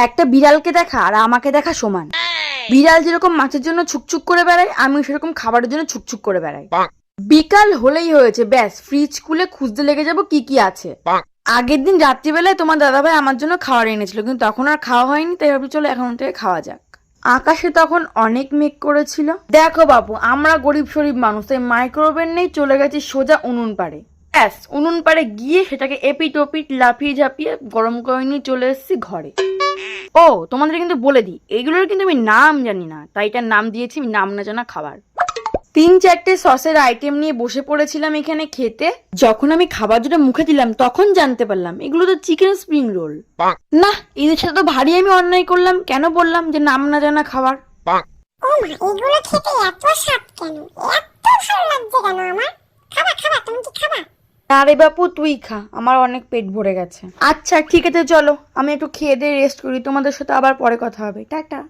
একটা বিড়ালকে দেখা আর আমাকে দেখা সমান। বিড়াল যেরকম মাছের জন্য ছুকছুক করে বেড়ায়, আমি সেরকম খাবারের জন্য ছুকছুক করে বেড়াই। বিকাল হলেই হয়েছে, ব্যাস ফ্রিজ খুলে খুঁজতে লেগে যাবো কি কি আছে। আগের দিন রাত্রিবেলায় তোমার দাদাভাই আমার জন্য খাবার এনেছিল, কিন্তু তখন আর খাওয়া হয়নি, তাই ভাবছি চলো এখন থেকে খাওয়া যাক। আকাশে তখন অনেক মেঘ করেছিল। দেখো বাবু, আমরা গরিব শরীফ মানুষ, তাই মাইক্রোওভেন নেই, চলে গেছি সোজা উনুন পাড়ে। ব্যাস উনুন পাড়ে গিয়ে সেটাকে এপিট ওপিট লাফিয়ে ঝাঁপিয়ে গরম করে নিয়ে চলে এসেছি ঘরে। ও তোমাদের কিন্তু বলে দিই, এইগুলোর কিন্তু আমি নাম জানি না, তাই এটার নাম দিয়েছি আমি নাম না জানা খাবার। 3-4টে সসের আইটেম নিয়ে বসে পড়েছিলাম এখানে খেতে। যখন আমি খাবার দুটো মুখে দিলাম তখন জানতে পারলাম এগুলো তো চিকেন স্প্রিং রোল। না, এদের সাথে তো ভারী আমি অন্যায় করলাম, কেন বললাম যে নাম না জানা খাবার। ও মা, এগুলো খেতে এত স্বাদ কেন? এত ভালো লাগছে কেন আমার? খাবা খাবা, তুমি কি খাবা? আরে বাপু তুই খা, আমার অনেক পেট ভরে গেছে। আচ্ছা ঠিক আছে চলো, আমি একটু খেয়ে দিয়ে রেস্ট করি, তোমাদের সাথে আবার পরে কথা হবে, টাটা।